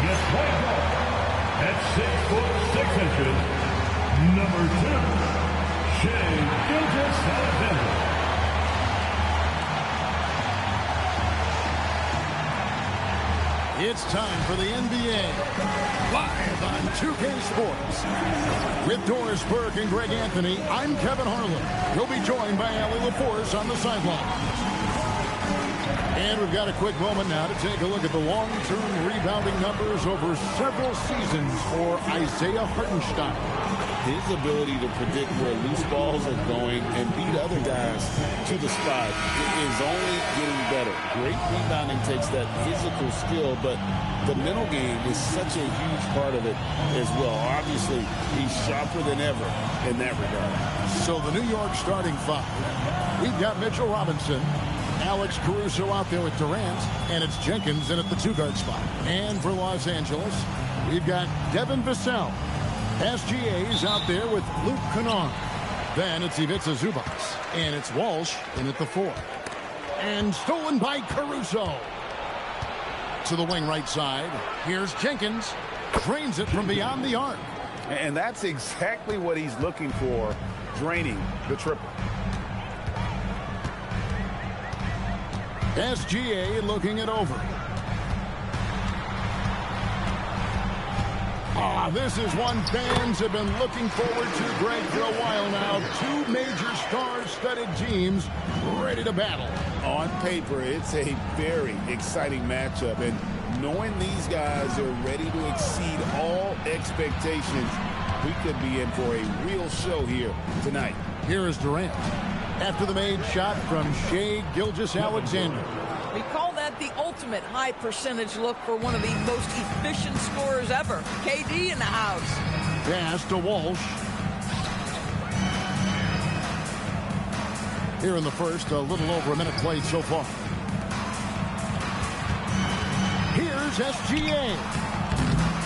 at point guard, at 6'6", number 2, Shai Gilgeous-Alexander. It's time for the NBA, live on 2K Sports. With Doris Burke and Greg Anthony, I'm Kevin Harlan. He'll be joined by Allie LaForce on the sideline. And we've got a quick moment now to take a look at the long-term rebounding numbers over several seasons for Isaiah Hartenstein. His ability to predict where loose balls are going and beat other guys to the spot is only getting better. Great rebounding takes that physical skill, but the mental game is such a huge part of it as well. Obviously, he's sharper than ever in that regard. So the New York starting five. We've got Mitchell Robinson, Alex Caruso out there with Durant, and it's Jenkins in at the two-guard spot. And for Los Angeles, we've got Devin Vassell. SGA's out there with Luke Kennard. Then it's Ivica Zubac. And it's Walsh in at the 4. And stolen by Caruso. To the wing right side. Here's Jenkins. Drains it from beyond the arc. And that's exactly what he's looking for, draining the triple. SGA looking it over. This is one fans have been looking forward to, Greg, for a while now. Two major star-studded teams ready to battle. On paper, it's a very exciting matchup, and knowing these guys are ready to exceed all expectations, we could be in for a real show here tonight. Here is Durant. After the made shot from Shai Gilgeous-Alexander. We call that the ultimate high percentage look for one of the most efficient scorers ever. KD in the house. Pass to Walsh. Here in the first, a little over a minute played so far. Here's SGA.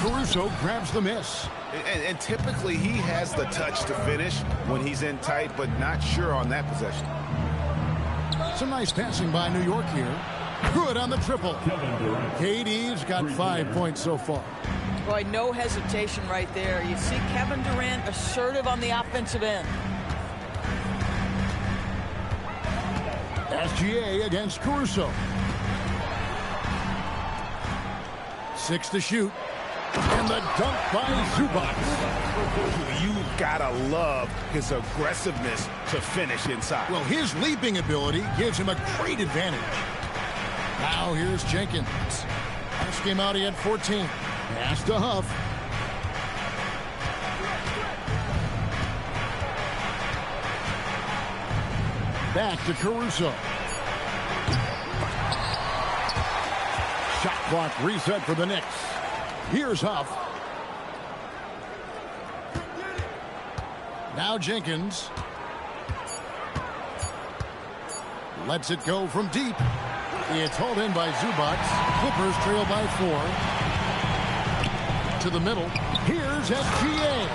Caruso grabs the miss. And typically he has the touch to finish when he's in tight, but not sure on that possession. Some nice passing by New York here. Good on the triple. KD's got 5 points so far. Boy, no hesitation right there. You see Kevin Durant assertive on the offensive end. SGA against Caruso. 6 to shoot. And the dunk by Zubac. You've got to love his aggressiveness to finish inside. Well, his leaping ability gives him a great advantage. Now here's Jenkins. Last game out, he had 14. Pass to Huff. Back to Caruso. Shot clock reset for the Knicks. Here's Huff. Now Jenkins. Lets it go from deep. It's hauled in by Zubac. Clippers trail by 4. To the middle. Here's SGA.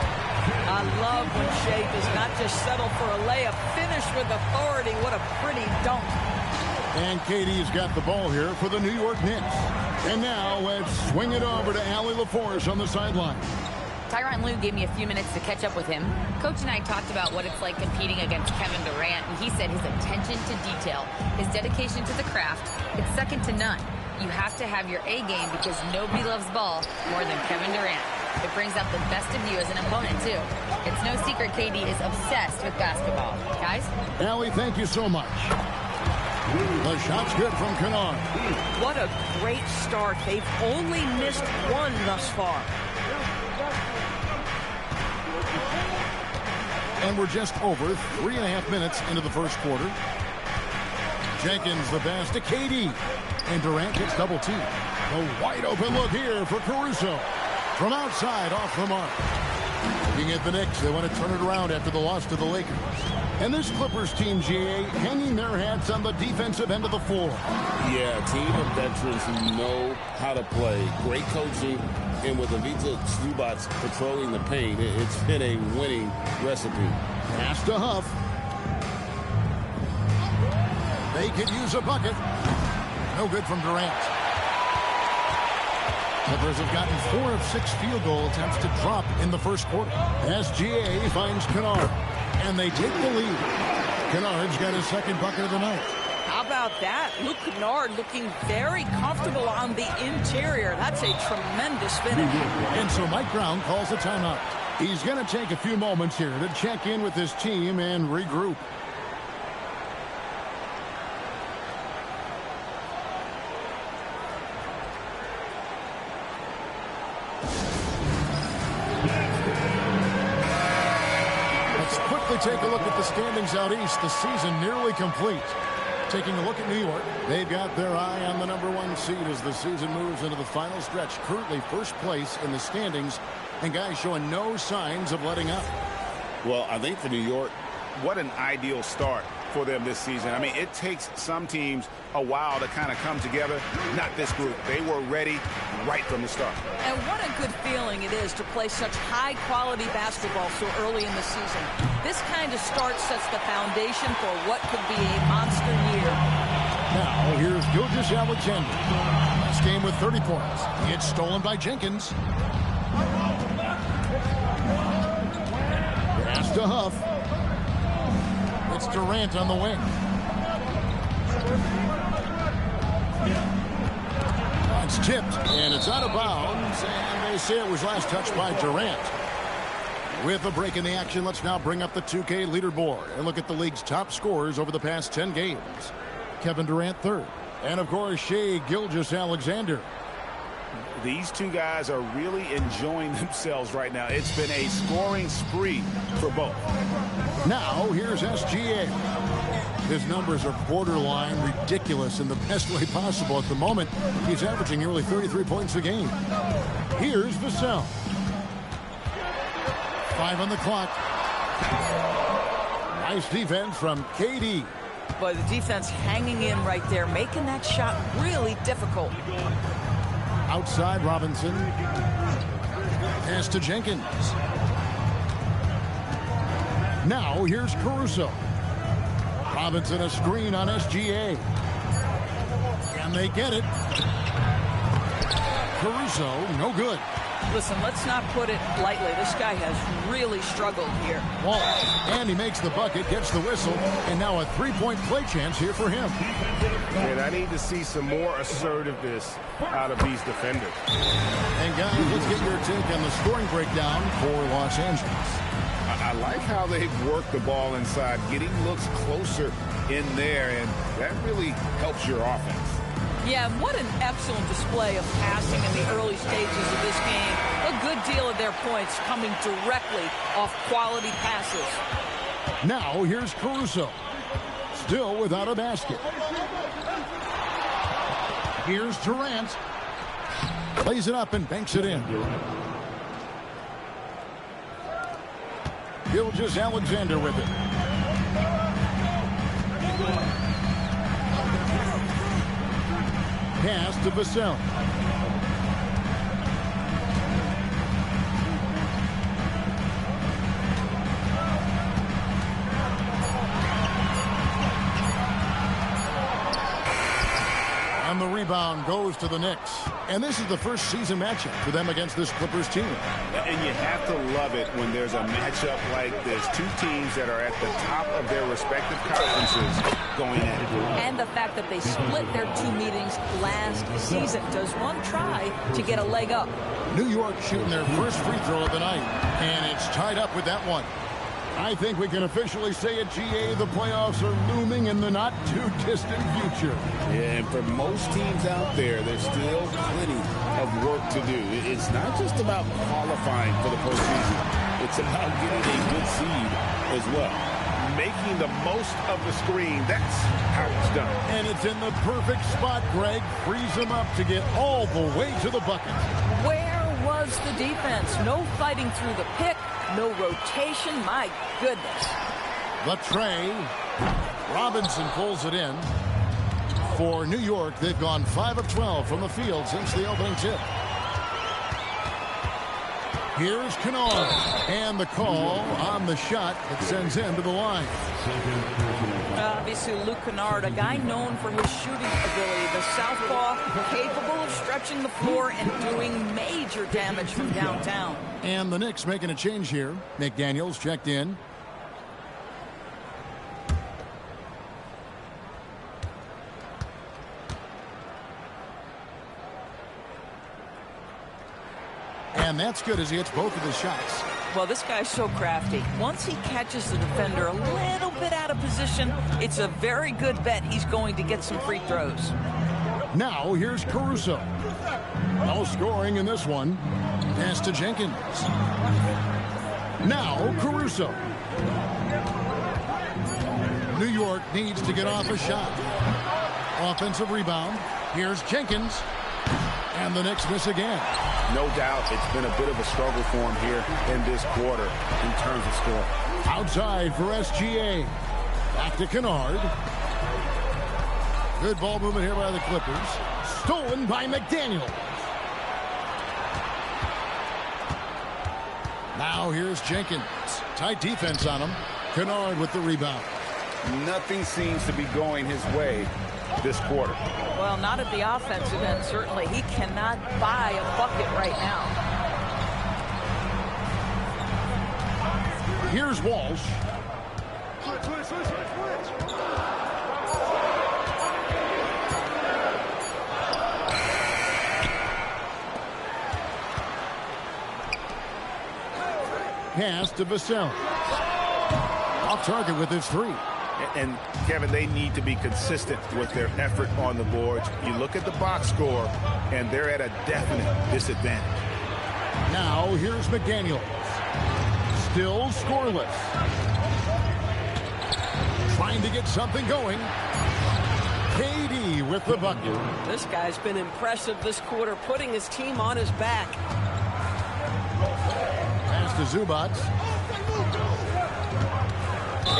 I love when Shai does not just settle for a layup. Finish with authority. What a pretty dunk. And KD's got the ball here for the New York Knicks. And now let's swing it over to Allie LaForce on the sideline. Tyronn Lue gave me a few minutes to catch up with him. Coach and I talked about what it's like competing against Kevin Durant, and he said his attention to detail, his dedication to the craft, it's second to none. You have to have your A game because nobody loves ball more than Kevin Durant. It brings out the best of you as an opponent, too. It's no secret KD is obsessed with basketball. Guys? Allie, thank you so much. The shot's good from Kennard. What a great start. They've only missed one thus far. And we're just over 3.5 minutes into the first quarter. Jenkins the pass to KD. And Durant gets double teamed. A wide open look here for Caruso. From outside off the mark. Looking at the Knicks, they want to turn it around after the loss to the Lakers. And this Clippers team, GA, hanging their hats on the defensive end of the floor. Yeah, a team of veterans who know how to play. Great coaching. And with Ivica Zubac patrolling the paint, it's been a winning recipe. Pass to Huff. They could use a bucket. No good from Durant. Clippers have gotten 4 of 6 field goal attempts to drop in the first quarter. SGA finds Kennard, and they take the lead. Kennard's got his second bucket of the night. How about that? Luke Kennard looking very comfortable on the interior. That's a tremendous finish. And so Mike Brown calls a timeout. He's going to take a few moments here to check in with his team and regroup. Let's quickly take a look at the standings out east. The season nearly complete. Taking a look at New York, they've got their eye on the #1 seed as the season moves into the final stretch. Currently first place in the standings, and guys showing no signs of letting up. Well, I think for New York, What an ideal start for them this season. I mean, it takes some teams a while to kind of come together. Not this group. They were ready right from the start. And what a good feeling it is to play such high-quality basketball so early in the season. This kind of start sets the foundation for what could be a monster year. Now, here's Gilgeous-Alexander. Last game with 30 points. It's stolen by Jenkins. Pass to Huff. It's Durant on the wing. It's tipped, and it's out of bounds, and they say it was last touched by Durant. With a break in the action, let's now bring up the 2K leaderboard and look at the league's top scorers over the past 10 games. Kevin Durant third, and of course Shai Gilgeous-Alexander. These two guys are really enjoying themselves right now. It's been a scoring spree for both. Now here's SGA. His numbers are borderline ridiculous in the best way possible at the moment. He's averaging nearly 33 points a game. Here's Vassell. 5 on the clock. Nice defense from KD. But the defense hanging in right there, making that shot really difficult. Outside Robinson. Pass to Jenkins. Now here's Caruso. Robinson a screen on SGA. And they get it. Caruso, no good. Listen, let's not put it lightly. This guy has really struggled here. Well, and he makes the bucket, gets the whistle, and now a three-point play chance here for him. And I need to see some more assertiveness out of these defenders. And guys, let's get your take on the scoring breakdown for Los Angeles. I like how they've worked the ball inside, getting looks closer in there, and that really helps your offense. Yeah, what an excellent display of passing in the early stages of this game. A good deal of their points coming directly off quality passes. Now here's Caruso. Still without a basket. Here's Durant. Plays it up and banks it in. Gilgeous-Alexander with it. Pass to Vassell. And the rebound goes to the Knicks. And this is the first season matchup for them against this Clippers team. And you have to love it when there's a matchup like this. Two teams that are at the top of their respective conferences going at it. And the fact that they split their 2 meetings last season. Does one try to get a leg up? New York shooting their first free throw of the night. And it's tied up with that one. I think we can officially say at GA the playoffs are looming in the not-too-distant future. Yeah, and for most teams out there, there's still plenty of work to do. It's not just about qualifying for the postseason. It's about getting a good seed as well. Making the most of the screen, that's how it's done. And it's in the perfect spot, Greg. Frees him up to get all the way to the bucket. Where was the defense? No fighting through the pick. No rotation. My goodness. The tray. Robinson pulls it in. For New York, they've gone 5 of 12 from the field since the opening tip. Here's Kennard. And the call on the shot that sends him to the line. Obviously, Luke Kennard, a guy known for his shooting ability. The southpaw, capable of stretching the floor and doing major damage from downtown. And the Knicks making a change here. McDaniels checked in. And that's good as he hits both of his shots. Well, this guy's so crafty. Once he catches the defender a little bit out of position, it's a very good bet he's going to get some free throws. Now here's Caruso. No scoring in this one. Pass to Jenkins. Now Caruso. New York needs to get off a shot. Offensive rebound. Here's Jenkins. And the Knicks miss again. No doubt it's been a bit of a struggle for him here in this quarter in terms of scoring. Outside for SGA. Back to Kennard. Good ball movement here by the Clippers. Stolen by McDaniel. Now here's Jenkins. Tight defense on him. Kennard with the rebound. Nothing seems to be going his way this quarter. Well, not at the offensive end, certainly. He cannot buy a bucket right now. Here's Walsh. Pass to Vassell. Off target with his three. And, Kevin, they need to be consistent with their effort on the boards. You look at the box score, and they're at a definite disadvantage. Now, here's McDaniels. Still scoreless. Trying to get something going. KD with the bucket. This guy's been impressive this quarter, putting his team on his back. Pass to Zubac.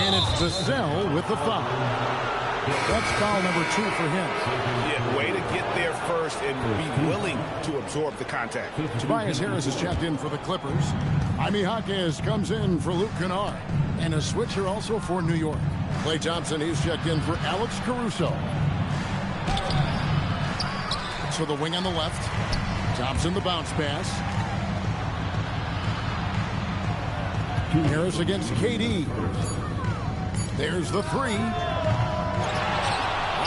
And it's Vassell with the foul. That's foul number 2 for him. Yeah, way to get there first and be willing to absorb the contact. Tobias Harris is checked in for the Clippers. Jaime Jaquez comes in for Luke Kennard. And a switcher also for New York. Klay Thompson, he's checked in for Alex Caruso. So the wing on the left. Thompson the bounce pass. Harris against KD. There's the three.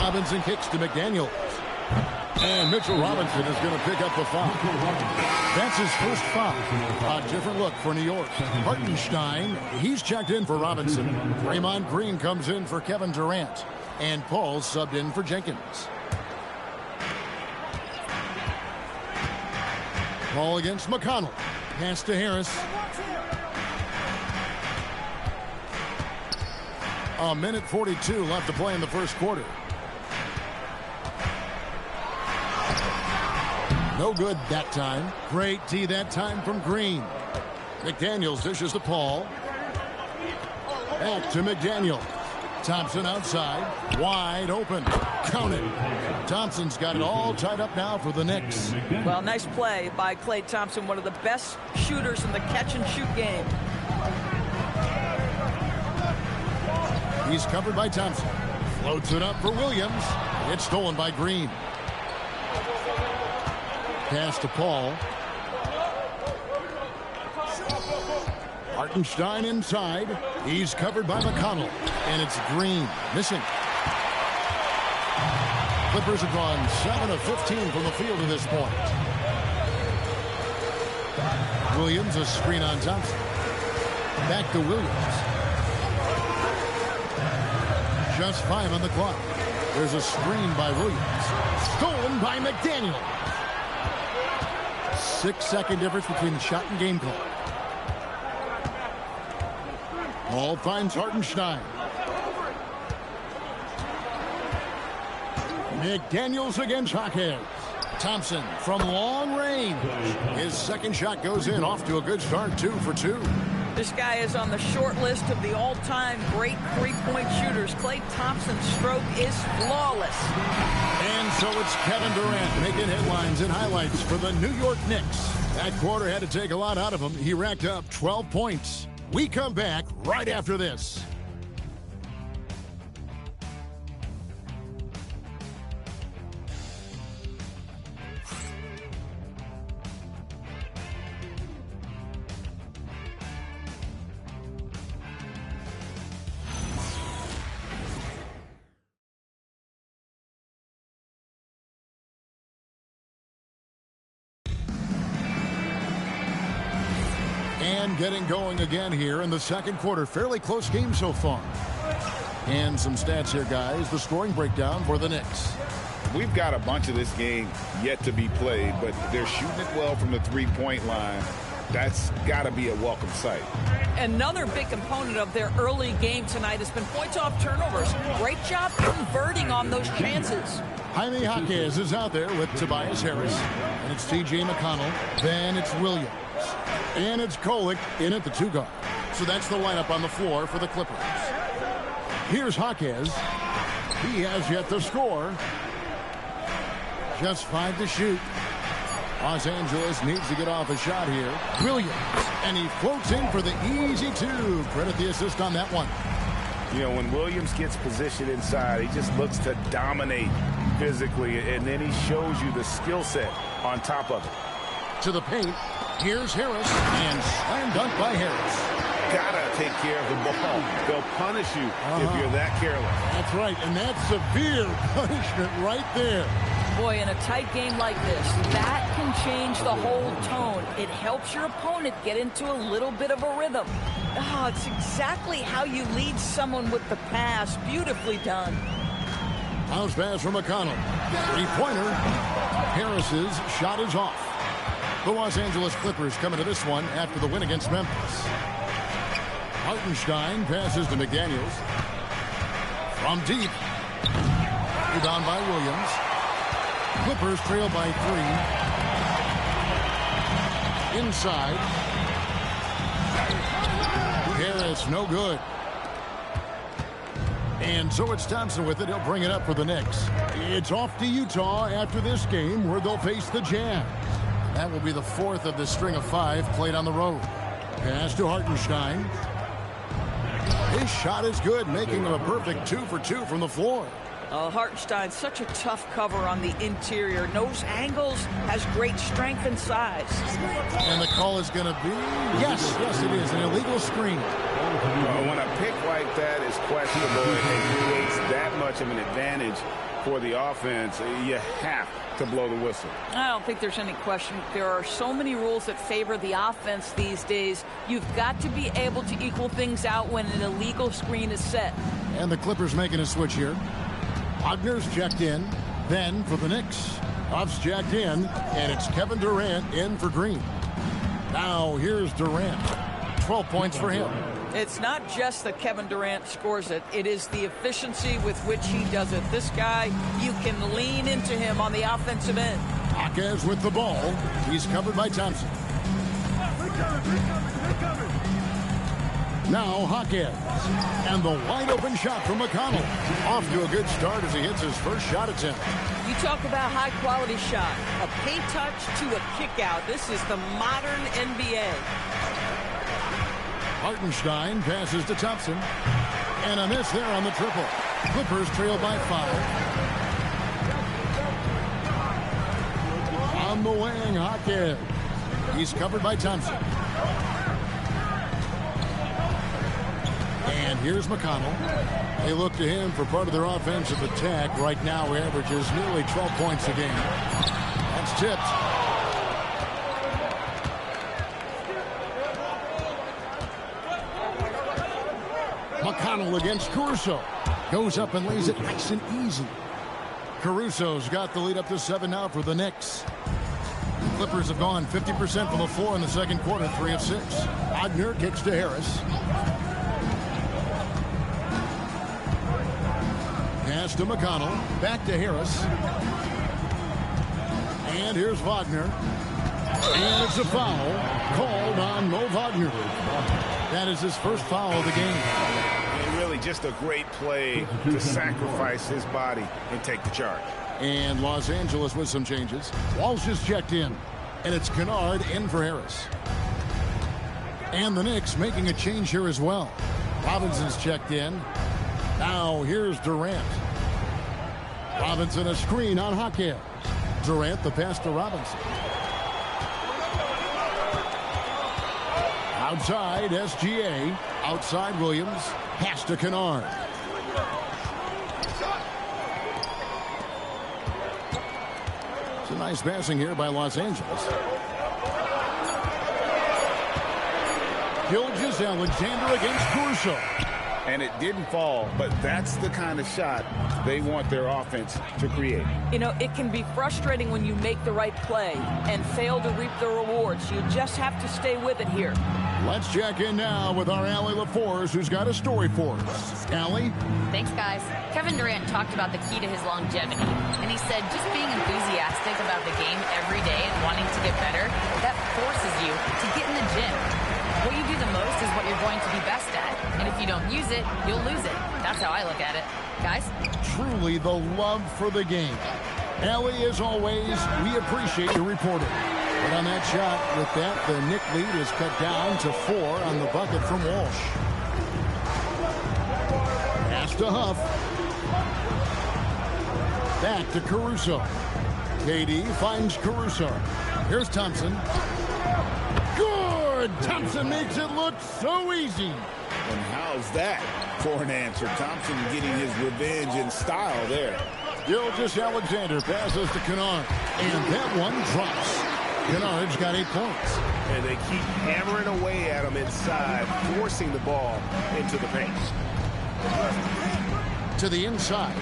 Robinson kicks to McDaniels. And Mitchell Robinson is going to pick up the foul. That's his first foul. A different look for New York. Hartenstein, he's checked in for Robinson. Draymond Green comes in for Kevin Durant. And Paul subbed in for Jenkins. Paul against McConnell. Pass to Harris. A minute 42 left to play in the first quarter. No good that time. Great D that time from Green. McDaniels dishes to Paul. Back to McDaniels. Thompson outside. Wide open. Count it. Thompson's got it all tied up now for the Knicks. Well, nice play by Klay Thompson, one of the best shooters in the catch-and-shoot game. He's covered by Thompson. Floats it up for Williams. It's stolen by Green. Pass to Paul. Hartenstein inside. He's covered by McConnell. And it's Green. Missing. Clippers have gone 7 of 15 from the field at this point. Williams, a screen on Thompson. Back to Williams. Just 5 on the clock. There's a screen by Williams. Stolen by McDaniel. 6-second difference between the shot and game call. Ball finds Hartenstein. McDaniels against Jaquez. Thompson from long range. His second shot goes in, off to a good start, 2 for 2. This guy is on the short list of the all-time great three-point shooters. Klay Thompson's stroke is flawless. And so it's Kevin Durant making headlines and highlights for the New York Knicks. That quarter had to take a lot out of him. He racked up 12 points. We come back right after this. And getting going again here in the second quarter. Fairly close game so far. And some stats here, guys. The scoring breakdown for the Knicks. We've got a bunch of this game yet to be played, but they're shooting it well from the three-point line. That's got to be a welcome sight. Another big component of their early game tonight has been points off turnovers. Great job converting on those chances. Jaime Jaquez is out there with Tobias Harris. And it's T.J. McConnell. Then it's Williams. And it's Kolek in at the 2 guard. So that's the lineup on the floor for the Clippers. Here's Jaquez. He has yet to score. Just 5 to shoot. Los Angeles needs to get off a shot here. Williams. And he floats in for the easy 2. Credit the assist on that one. You know, when Williams gets positioned inside, he just looks to dominate physically, and then he shows you the skill set on top of it. To the paint. Here's Harris. And slam dunk by Harris. Gotta take care of the ball. They'll punish you if you're that careless. That's right, and that's severe punishment right there. Boy, in a tight game like this, that can change the whole tone. It helps your opponent get into a little bit of a rhythm. Oh, it's exactly how you lead someone with the pass. Beautifully done. Bounce pass from McConnell. 3-pointer. Harris's shot is off. The Los Angeles Clippers coming to this one after the win against Memphis. Hartenstein passes to McDaniels. From deep. Rebound by Williams. Clippers trail by 3. Inside. Harris, no good. And so it's Thompson with it. He'll bring it up for the Knicks. It's off to Utah after this game where they'll face the Jazz. That will be the 4th of this string of 5 played on the road. Pass to Hartenstein. His shot is good, making him a perfect 2 for 2 from the floor. Hartenstein, such a tough cover on the interior. Knows angles, has great strength and size. And the call is going to be, yes, it is, an illegal screen. When a pick like that is questionable and creates that much of an advantage for the offense, you have to blow the whistle. I don't think there's any question. There are so many rules that favor the offense these days. You've got to be able to equal things out when an illegal screen is set. And the Clippers making a switch here. Wagner's checked in. Then for the Knicks, Huff's checked in, and it's Kevin Durant in for Green. Now here's Durant. 12 points for him. It's not just that Kevin Durant scores it. It is the efficiency with which he does it. This guy, you can lean into him on the offensive end. Jaquez with the ball. He's covered by Thompson. Now Jaquez. And the wide open shot from McConnell. Off to a good start as he hits his first shot attempt. You talk about high quality shot. A paint touch to a kick out. This is the modern NBA. Hartenstein passes to Thompson. And a miss there on the triple. Clippers trail by 5. On the wing, Jaquez. He's covered by Thompson. And here's McConnell. They look to him for part of their offensive attack. Right now, he averages nearly 12 points a game. That's tipped. McConnell against Caruso. Goes up and lays it nice and easy. Caruso's got the lead up to 7 now for the Knicks. The Clippers have gone 50% from the floor in the second quarter, 3 of 6. Wagner kicks to Harris. Pass to McConnell. Back to Harris. And here's Wagner. And it's a foul called on Mo Wagner. That is his first foul of the game. And really just a great play to sacrifice his body and take the charge. And Los Angeles with some changes. Walsh is checked in. And it's Kennard in for Harris. And the Knicks making a change here as well. Robinson's checked in. Now here's Durant. Robinson a screen on Jaquez. Durant the pass to Robinson. Outside SGA. Outside Williams. Pass to Kennard. It's a nice passing here by Los Angeles. Gilgeous-Alexander against Caruso. And it didn't fall, but that's the kind of shot they want their offense to create. You know, it can be frustrating when you make the right play and fail to reap the rewards. You just have to stay with it here. Let's check in now with our Allie LaForce, who's got a story for us. Allie? Thanks, guys. Kevin Durant talked about the key to his longevity, and he said just being enthusiastic about the game every day and wanting to get better, that forces you to get in the gym. What you do the most is what you're going to be best at, and if you don't use it, you'll lose it. That's how I look at it. Guys? Truly the love for the game. Allie, as always, we appreciate your reporting. But on that shot, with that, the Knick lead is cut down to 4 on the bucket from Walsh. Pass to Huff. Back to Caruso. KD finds Caruso. Here's Thompson. Good! Thompson makes it look so easy. And how's that for an answer? Thompson getting his revenge in style there. Gilgeous-Alexander passes to Kennard. And that one drops. Kennard's got 8 points. And they keep hammering away at him inside, forcing the ball into the paint. To the inside.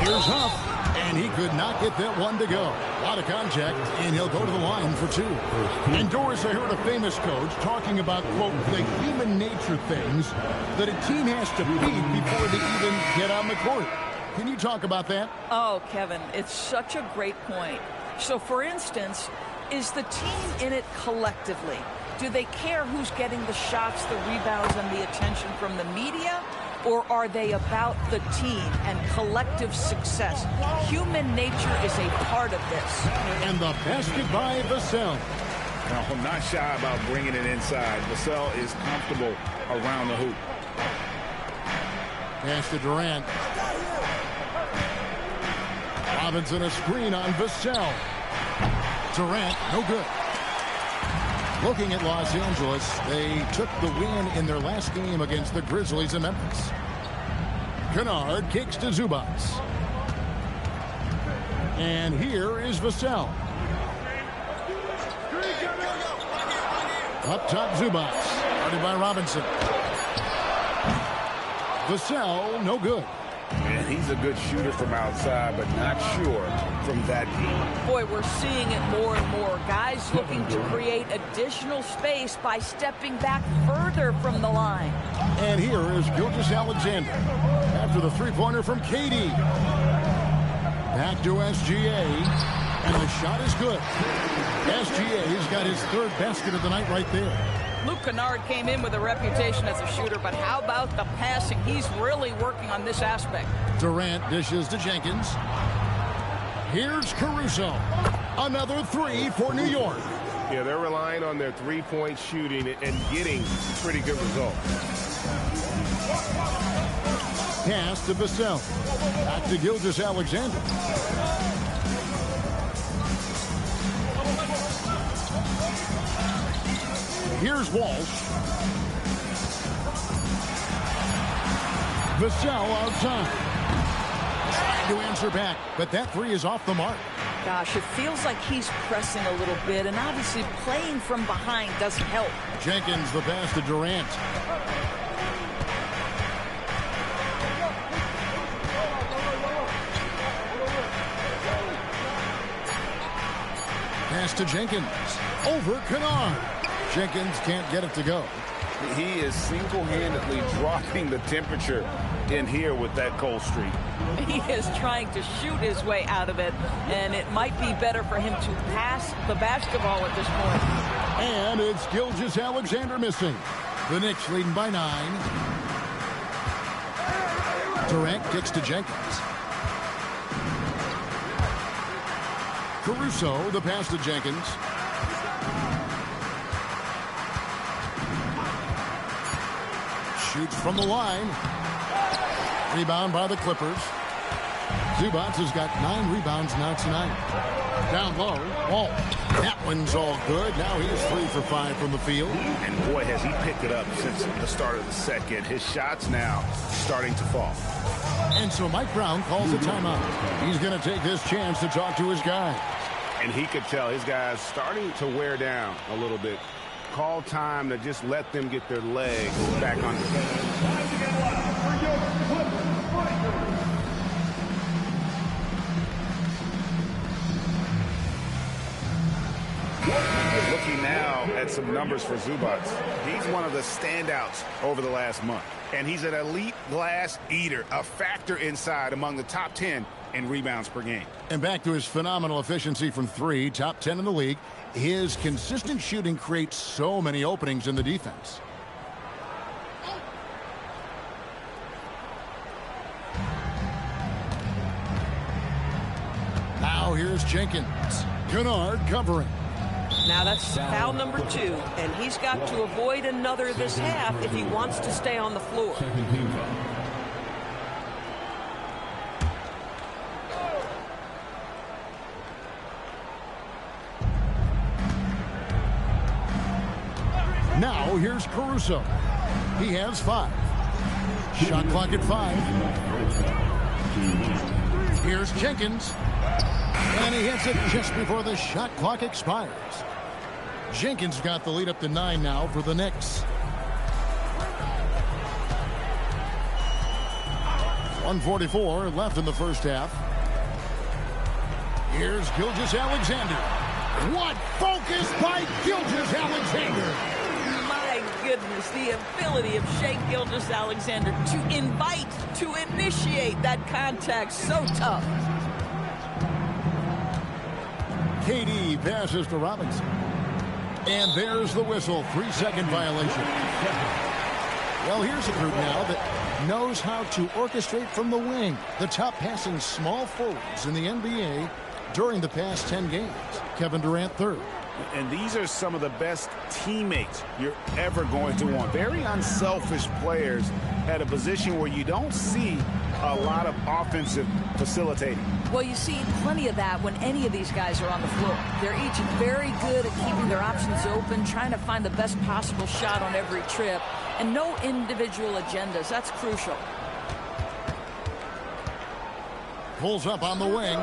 Here's Huff. And he could not get that one to go. A lot of contact, and he'll go to the line for 2. And Doris, I heard a famous coach talking about, quote, the human nature things that a team has to beat before they even get on the court. Can you talk about that? Oh, Kevin, it's such a great point. So, for instance, is the team in it collectively? Do they care who's getting the shots, the rebounds, and the attention from the media? Or are they about the team and collective success? Human nature is a part of this. And the basket by Vassell. Now, I'm not shy about bringing it inside. Vassell is comfortable around the hoop. Pass to Durant. Robinson a screen on Vassell. Durant, no good. Looking at Los Angeles, they took the win in their last game against the Grizzlies in Memphis. Kennard kicks to Zubac. And here is Vassell. Up top, Zubac. Guarded by Robinson. Vassell, no good. And he's a good shooter from outside, but not sure from that deep. Boy, we're seeing it more and more. Guys looking to create additional space by stepping back further from the line. And here is Gilgeous-Alexander after the three-pointer from KD. Back to SGA, and the shot is good. SGA's got his 3rd basket of the night right there. Luke Kennard came in with a reputation as a shooter, but how about the passing? He's really working on this aspect. Durant dishes to Jenkins. Here's Caruso. Another 3 for New York. Yeah, they're relying on their three-point shooting and getting pretty good results. Pass to Vassell. Back to Gilgeous-Alexander. Here's Walsh. Vassell outside. Trying to answer back, but that 3 is off the mark. Gosh, it feels like he's pressing a little bit, and obviously playing from behind doesn't help. Jenkins, the pass to Durant. Pass to Jenkins. Over Kennard. Jenkins can't get it to go. He is single-handedly dropping the temperature in here with that cold streak. He is trying to shoot his way out of it, and it might be better for him to pass the basketball at this point. And it's Gilgeous-Alexander missing. The Knicks leading by 9. Durant kicks to Jenkins. Caruso, the pass to Jenkins. Shoots from the line. Rebound by the Clippers. Zubac has got 9 rebounds now tonight. Down low. Wall. That one's all good. Now he's 3 for 5 from the field. And boy, has he picked it up since the start of the second. His shots now starting to fall. And so Mike Brown calls a timeout. He's going to take this chance to talk to his guys. And he could tell his guys starting to wear down a little bit. Call time to just let them get their legs back under them. Looking now at some numbers for Zubac. He's one of the standouts over the last month. And he's an elite glass eater, a factor inside among the top 10 in rebounds per game. And back to his phenomenal efficiency from three, top 10 in the league. His consistent shooting creates so many openings in the defense. Now here's Jenkins. Kennard covering. Now that's foul number 2, and he's got to avoid another this half if he wants to stay on the floor. Second team foul. Now here's Caruso. He has 5. Shot clock at 5. Here's Jenkins. And he hits it just before the shot clock expires. Jenkins got the lead up to 9 now for the Knicks. 1:44 left in the first half. Here's Gilgeous-Alexander. What focus by Gilgeous-Alexander! My goodness, the ability of Shai Gilgeous-Alexander to invite, to initiate that contact, so tough. KD passes to Robinson. And there's the whistle. 3-second violation. Well, here's a group now that knows how to orchestrate from the wing. The top passing small forwards in the NBA during the past 10 games. Kevin Durant third. And these are some of the best teammates you're ever going to want. Very unselfish players at a position where you don't see a lot of offensive facilitating. Well, you see plenty of that when any of these guys are on the floor. They're each very good at keeping their options open, trying to find the best possible shot on every trip, and no individual agendas. That's crucial. Pulls up on the wing.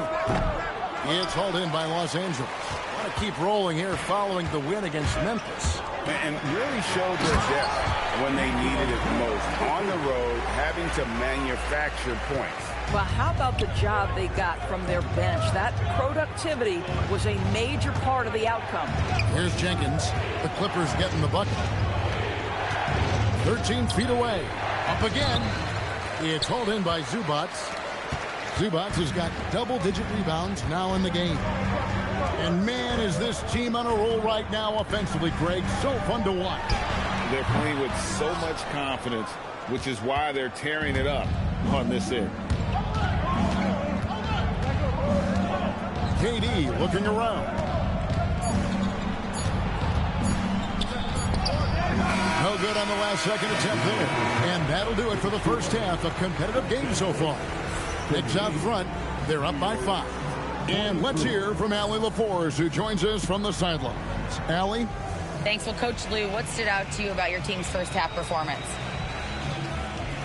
It's hauled in by Los Angeles. Want to keep rolling here following the win against Memphis. And really showed their depth when they needed it most. On the road, having to manufacture points. Well, how about the job they got from their bench? That productivity was a major part of the outcome. Here's Jenkins. The Clippers getting the bucket. 13 feet away. Up again. It's hauled in by Zubac. Zubac has got double-digit rebounds now in the game. And man, is this team on a roll right now offensively, Greg. So fun to watch. They're playing with so much confidence, which is why they're tearing it up on this end. KD looking around. No good on the last second attempt there. And that'll do it for the first half. A competitive game so far. Knicks out front. They're up by 5. And let's hear from Allie LaForce, who joins us from the sidelines. Allie? Thanks. Well, Coach Lue, what stood out to you about your team's first half performance?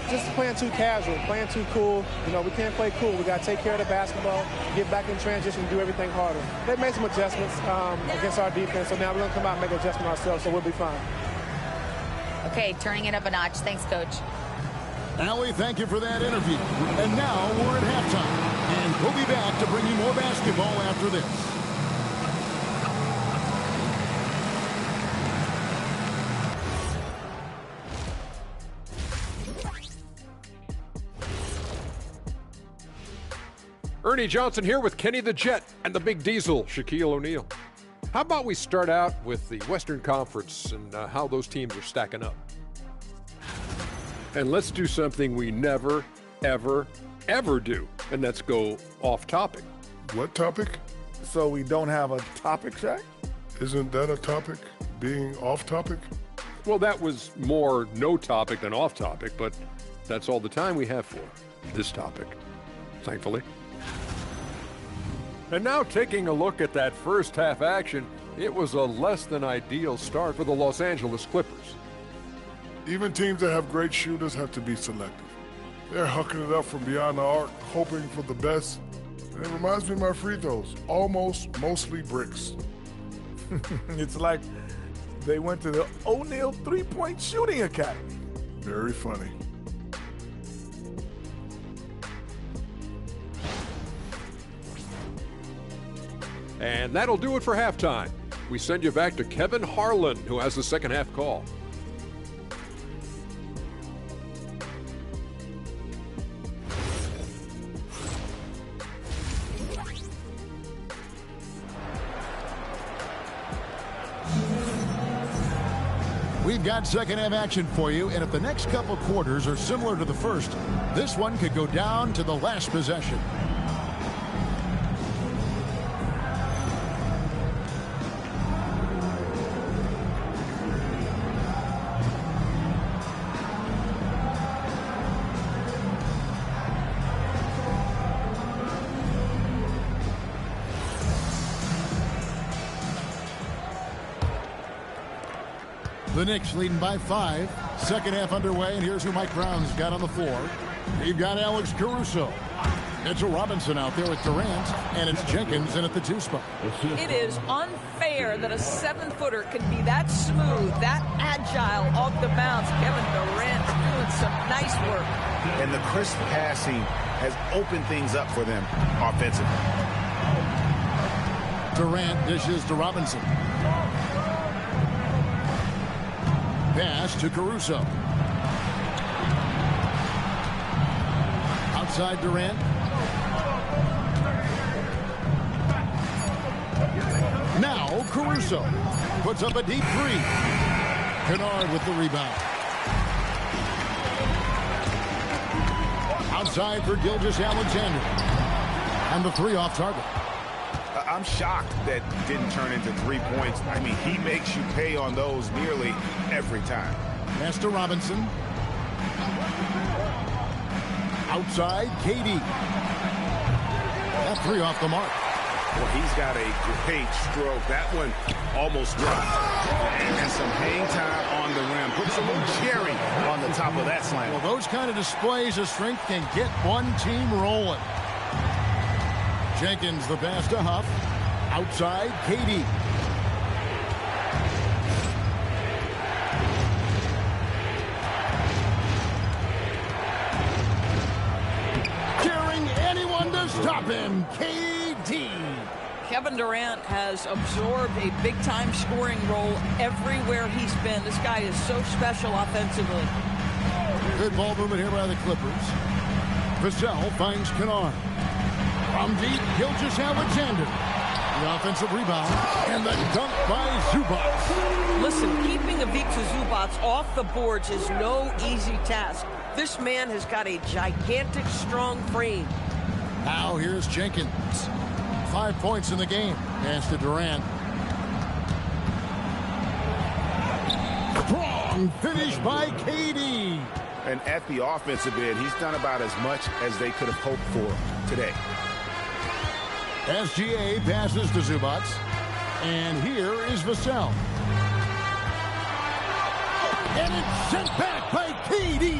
Just playing too casual, playing too cool. You know, we can't play cool. We got to take care of the basketball, get back in transition, do everything harder. They made some adjustments against our defense, so now we're going to come out and make an adjustment ourselves, so we'll be fine. Okay, turning it up a notch. Thanks, Coach. Allie, thank you for that interview. And now we're at halftime. And we'll be back to bring you more basketball after this. Ernie Johnson here with Kenny the Jet and the Big Diesel, Shaquille O'Neal. How about we start out with the Western Conference and how those teams are stacking up? And let's do something we never, ever, ever do, and that's go off topic. What topic? So we don't have a topic, Shaq? Isn't that a topic, being off topic? Well, that was more no topic than off topic, but that's all the time we have for this topic, thankfully. And now taking a look at that first half action, it was a less than ideal start for the Los Angeles Clippers. Even teams that have great shooters have to be selective. They're hucking it up from beyond the arc, hoping for the best. And it reminds me of my free throws, almost mostly bricks. It's like They went to the O'Neal three-point shooting academy. Very funny. And that'll do it for halftime. We send you back to Kevin Harlan, who has the second half call. We've got second half action for you, and if the next couple quarters are similar to the first, this one could go down to the last possession. The Knicks leading by 5. Second half underway, and here's who Mike Brown's got on the floor. We've got Alex Caruso. Mitchell Robinson out there with Durant, and it's Jenkins in at the 2 spot. It is unfair that a 7-footer can be that smooth, that agile off the bounce. Kevin Durant doing some nice work. And the crisp passing has opened things up for them offensively. Durant dishes to Robinson. Pass to Caruso. Outside Durant. Now Caruso puts up a deep 3. Kennard with the rebound. Outside for Gilgeous-Alexander. And the 3 off target. I'm shocked that didn't turn into 3 points. I mean, he makes you pay on those nearly every time. Pass to Robinson. Outside, KD. That 3 off the mark. Well, he's got a great stroke. That one almost dropped. And some hang time on the rim. Puts a little cherry on the top of that slam. Well, those kind of displays of strength can get one team rolling. Jenkins, the pass to Huff. Outside, KD. Daring anyone to stop him, KD. Kevin Durant has absorbed a big-time scoring role everywhere he's been. This guy is so special offensively. Good ball movement here by the Clippers. Vassell finds Kennard. From deep, Gilgeous-Alexander. The offensive rebound. And the dunk by Zubac. Listen, keeping Ivica Zubac off the boards is no easy task. This man has got a gigantic, strong frame. Now here's Jenkins. 5 points in the game. Pass to Durant. Strong finish by KD. And at the offensive end, he's done about as much as they could have hoped for today. SGA passes to Zubac. And here is Vassell. And it's sent back by KD.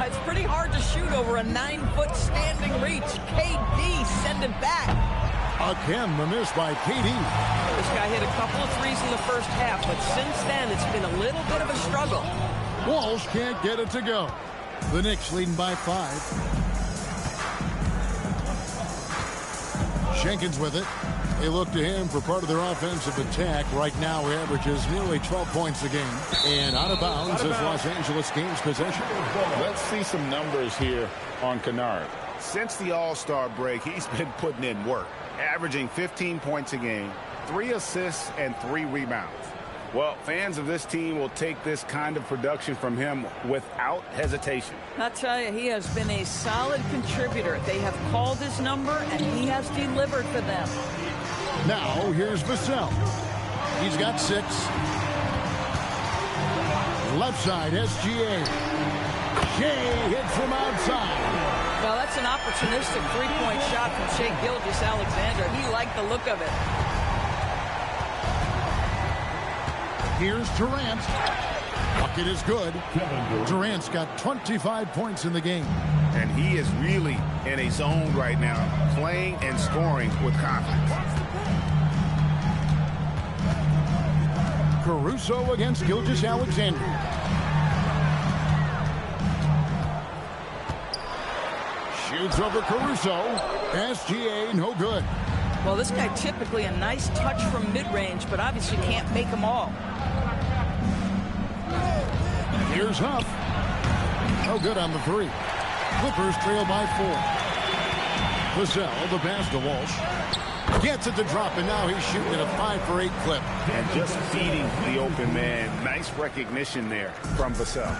It's pretty hard to shoot over a 9-foot standing reach. KD send it back. Again, the miss by KD. This guy hit a couple of threes in the first half, but since then it's been a little bit of a struggle. Walsh can't get it to go. The Knicks leading by 5. Jenkins with it. They look to him for part of their offensive attack. Right now, he averages nearly 12 points a game. And out of bounds is Los Angeles gains possession. Let's see some numbers here on Kennard. Since the All-Star break, he's been putting in work, averaging 15 points a game, 3 assists, and 3 rebounds. Well, fans of this team will take this kind of production from him without hesitation. I'll tell you, he has been a solid contributor. They have called his number, and he has delivered for them. Now, here's Vassell. He's got 6. Left side, SGA. Shea hits from outside. Well, that's an opportunistic three-point shot from Shea Gilgeous-Alexander. He liked the look of it. Here's Durant. Bucket is good. Durant's got 25 points in the game. And he is really in a zone right now, playing and scoring with confidence. Caruso against Gilgeous-Alexander. Shoots over Caruso. SGA, no good. Well, this guy typically a nice touch from mid-range, but obviously can't make them all. Here's Huff. No good on the three. Clippers trail by 4. Vassell, the pass to Walsh. Gets it to drop, and now he's shooting at a 5 for 8 clip. And just feeding the open man. Nice recognition there from Vassell.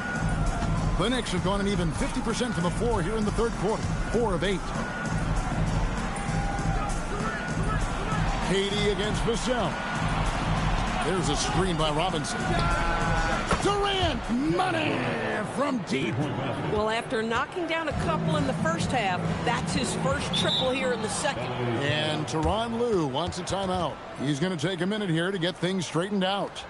The Knicks have gone an even 50% from the floor here in the third quarter. 4 of 8. KD against Vassell. There's a screen by Robinson. Durant, money from deep. Well, after knocking down a couple in the first half, that's his first triple here in the second. And Tyronn Lue wants a timeout. He's going to take a minute here to get things straightened out.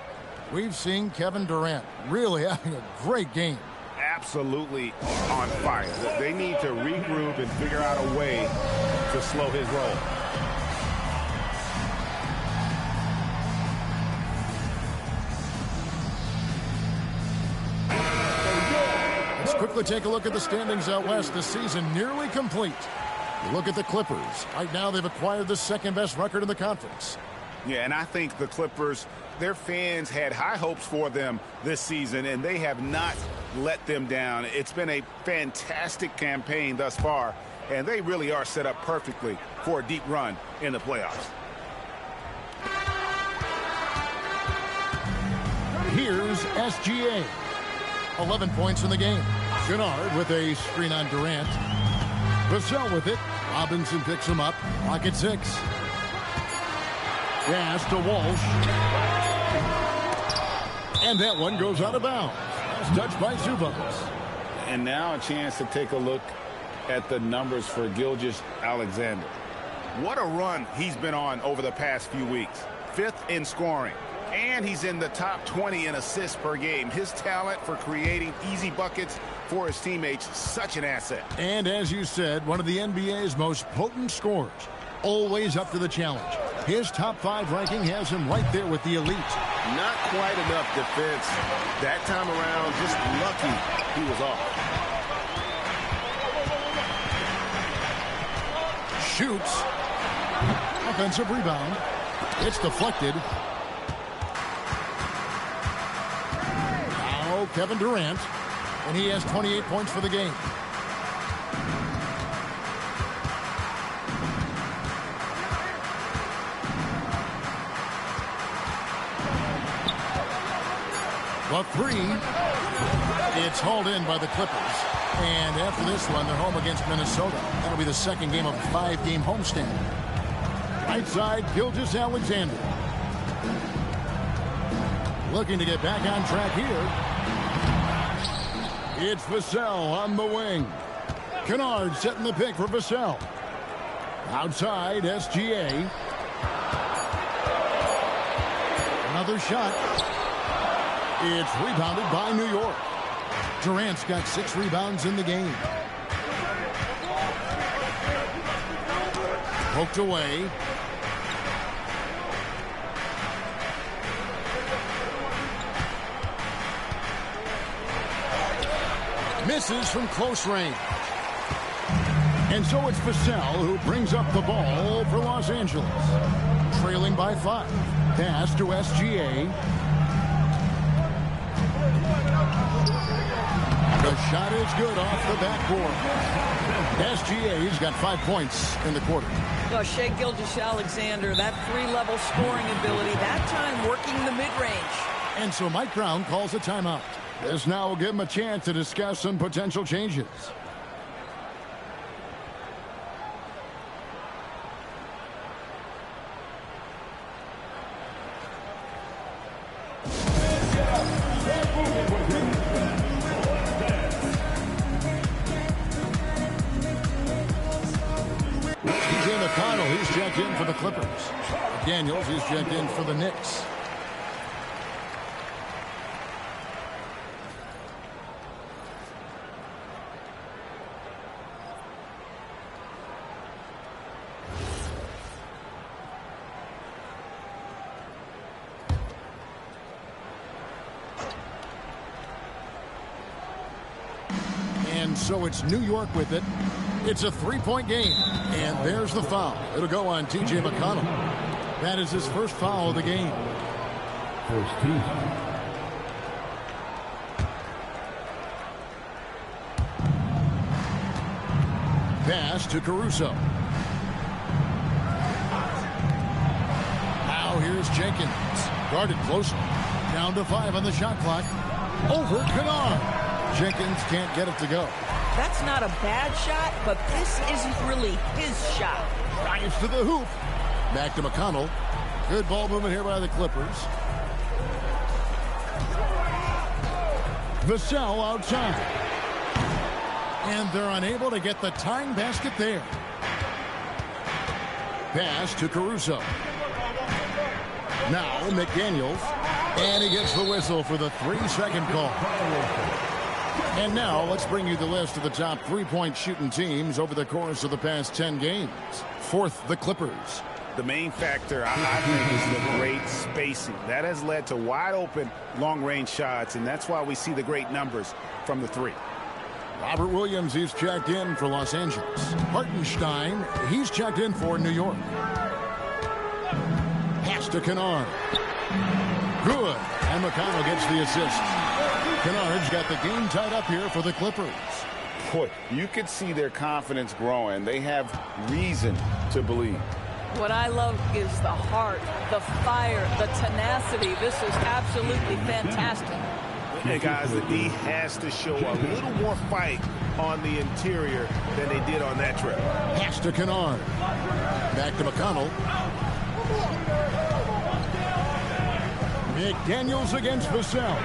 We've seen Kevin Durant really having a great game. Absolutely on fire. They need to regroup and figure out a way to slow his roll. Let's quickly take a look at the standings out west. The season nearly complete. You look at the Clippers. Right now they've acquired the second best record in the conference. Yeah, and I think the Clippers, their fans had high hopes for them this season, and they have not let them down. It's been a fantastic campaign thus far, and they really are set up perfectly for a deep run in the playoffs. Here's SGA. 11 points in the game. Kennard with a screen on Durant. Vassell with it. Robinson picks him up. Rocket 6. Pass to Walsh. And that one goes out of bounds. That's touched by Zubac. And now a chance to take a look at the numbers for Gilgeous-Alexander. What a run he's been on over the past few weeks. 5th in scoring. And he's in the top 20 in assists per game. His talent for creating easy buckets for his teammates, such an asset. And as you said, one of the NBA's most potent scorers. Always up to the challenge. His top 5 ranking has him right there with the elite. Not quite enough defense that time around. Just lucky he was off. Shoots. Offensive rebound. It's deflected. Now Kevin Durant. And he has 28 points for the game. The 3. It's hauled in by the Clippers. And after this one, they're home against Minnesota. That'll be the second game of a 5-game homestand. Right side, Gilgeous-Alexander. Looking to get back on track here. It's Vassell on the wing. Kennard setting the pick for Vassell. Outside, SGA. Another shot. It's rebounded by New York. Durant's got 6 rebounds in the game. Poked away. Misses from close range. And so it's Vassell who brings up the ball for Los Angeles. Trailing by 5. Pass to SGA. The shot is good off the backboard. SGA's got 5 points in the quarter. Well, Shai Gilgeous-Alexander, that 3-level scoring ability, that time working the mid-range. And so Mike Brown calls a timeout. This now will give him a chance to discuss some potential changes. TJ McConnell, he's checked in for the Clippers. Daniels, he's checked in for the Knicks. And so it's New York with it. It's a 3-point game. And there's the foul. It'll go on T.J. McConnell. That is his first foul of the game. First team. Pass to Caruso. Now here's Jenkins. Guarded closely. Down to 5 on the shot clock. Over Kennard. Jenkins can't get it to go. That's not a bad shot, but this isn't really his shot. Drives to the hoop. Back to McConnell. Good ball movement here by the Clippers. Vassell outside. And they're unable to get the tying basket there. Pass to Caruso. Now McDaniels. And he gets the whistle for the 3-second call. And now let's bring you the list of the top 3-point shooting teams over the course of the past 10 games. Fourth, the Clippers. The main factor, I think, is the great spacing. That has led to wide open long-range shots, and that's why we see the great numbers from the 3. Robert Williams, he's checked in for Los Angeles. Hartenstein, he's checked in for New York. Pass to Kennard. Good. And McConnell gets the assist. Kennard's got the game tied up here for the Clippers. Boy, you could see their confidence growing. They have reason to believe. What I love is the heart, the fire, the tenacity. This is absolutely fantastic. Hey, guys, the D has to show a little more fight on the interior than they did on that trip. Pass to Kennard. Back to McConnell. McDaniels against Vassell.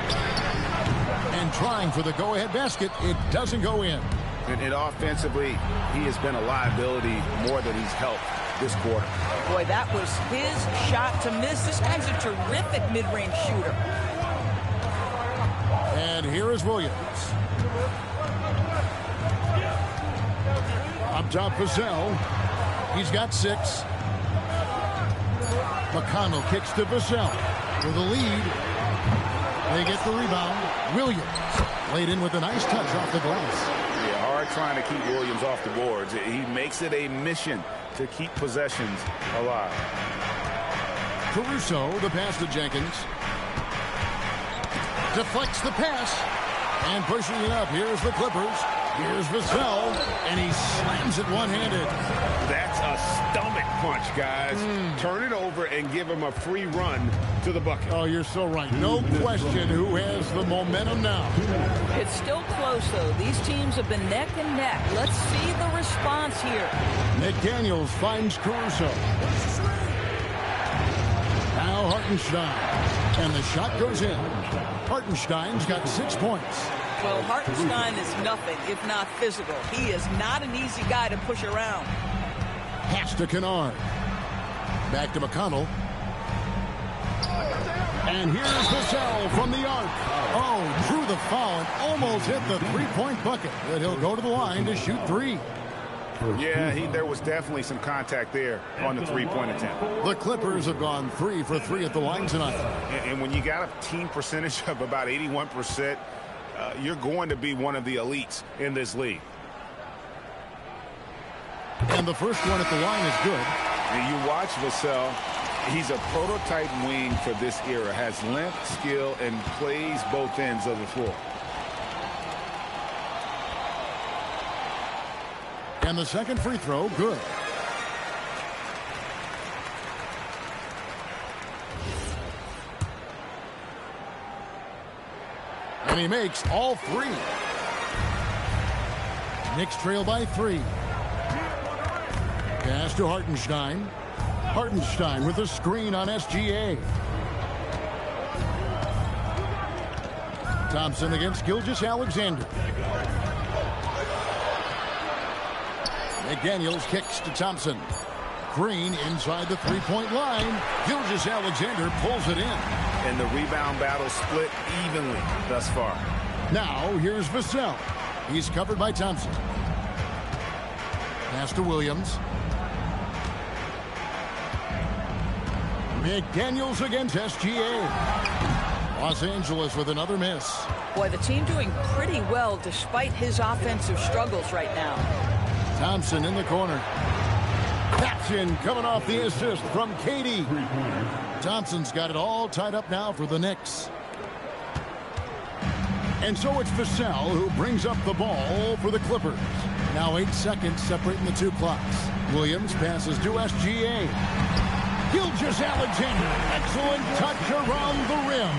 And trying for the go-ahead basket. It doesn't go in. And offensively, he has been a liability more than he's helped this quarter. Boy, that was his shot to miss. This guy's a terrific mid-range shooter. And here is Williams. Up top, Vassell. He's got 6. McConnell kicks to Vassell. For the lead. They get the rebound. Williams laid in with a nice touch off the glass. Yeah, hard trying to keep Williams off the boards. He makes it a mission to keep possessions alive. Caruso, the pass to Jenkins. Deflects the pass. And pushing it up. Here's the Clippers. Here's Vassell. And he slams it one-handed. That's a stomach punch, guys. Turn it over and give him a free run to the bucket. Oh, you're so right. No question who has the momentum now. It's still close, though. These teams have been neck and neck. Let's see the response here. McDaniels finds Caruso. Now Hartenstein. And the shot goes in. Hartenstein's got 6 points. Well, Hartenstein is nothing if not physical. He is not an easy guy to push around. Pass to Kennard. Back to McConnell. And here's Vassell from the arc. Oh, drew the foul and almost hit the 3-point bucket. But he'll go to the line to shoot 3. Yeah, there was definitely some contact there on the 3-point attempt. The Clippers have gone 3 for 3 at the line tonight. And when you got a team percentage of about 81%, you're going to be one of the elites in this league. And the first one at the line is good. And you watch Vassell. He's a prototype wing for this era. Has length, skill, and plays both ends of the floor. And the second free throw, good. And he makes all 3. Knicks trail by 3. Pass to Hartenstein. Hartenstein with a screen on SGA. Thompson against Gilgeous-Alexander. McDaniels kicks to Thompson. Green inside the 3-point line. Gilgeous-Alexander pulls it in. And the rebound battle split evenly thus far. Now here's Vassell. He's covered by Thompson. Pass to Williams. McDaniels against SGA. Los Angeles with another miss. Boy, the team doing pretty well despite his offensive struggles right now. Thompson in the corner. Caption coming off the assist from KD. Thompson's got it all tied up now for the Knicks. And so it's Vassell who brings up the ball for the Clippers. Now 8 seconds separating the two clocks. Williams passes to SGA. Gilgeous-Alexander, excellent touch around the rim.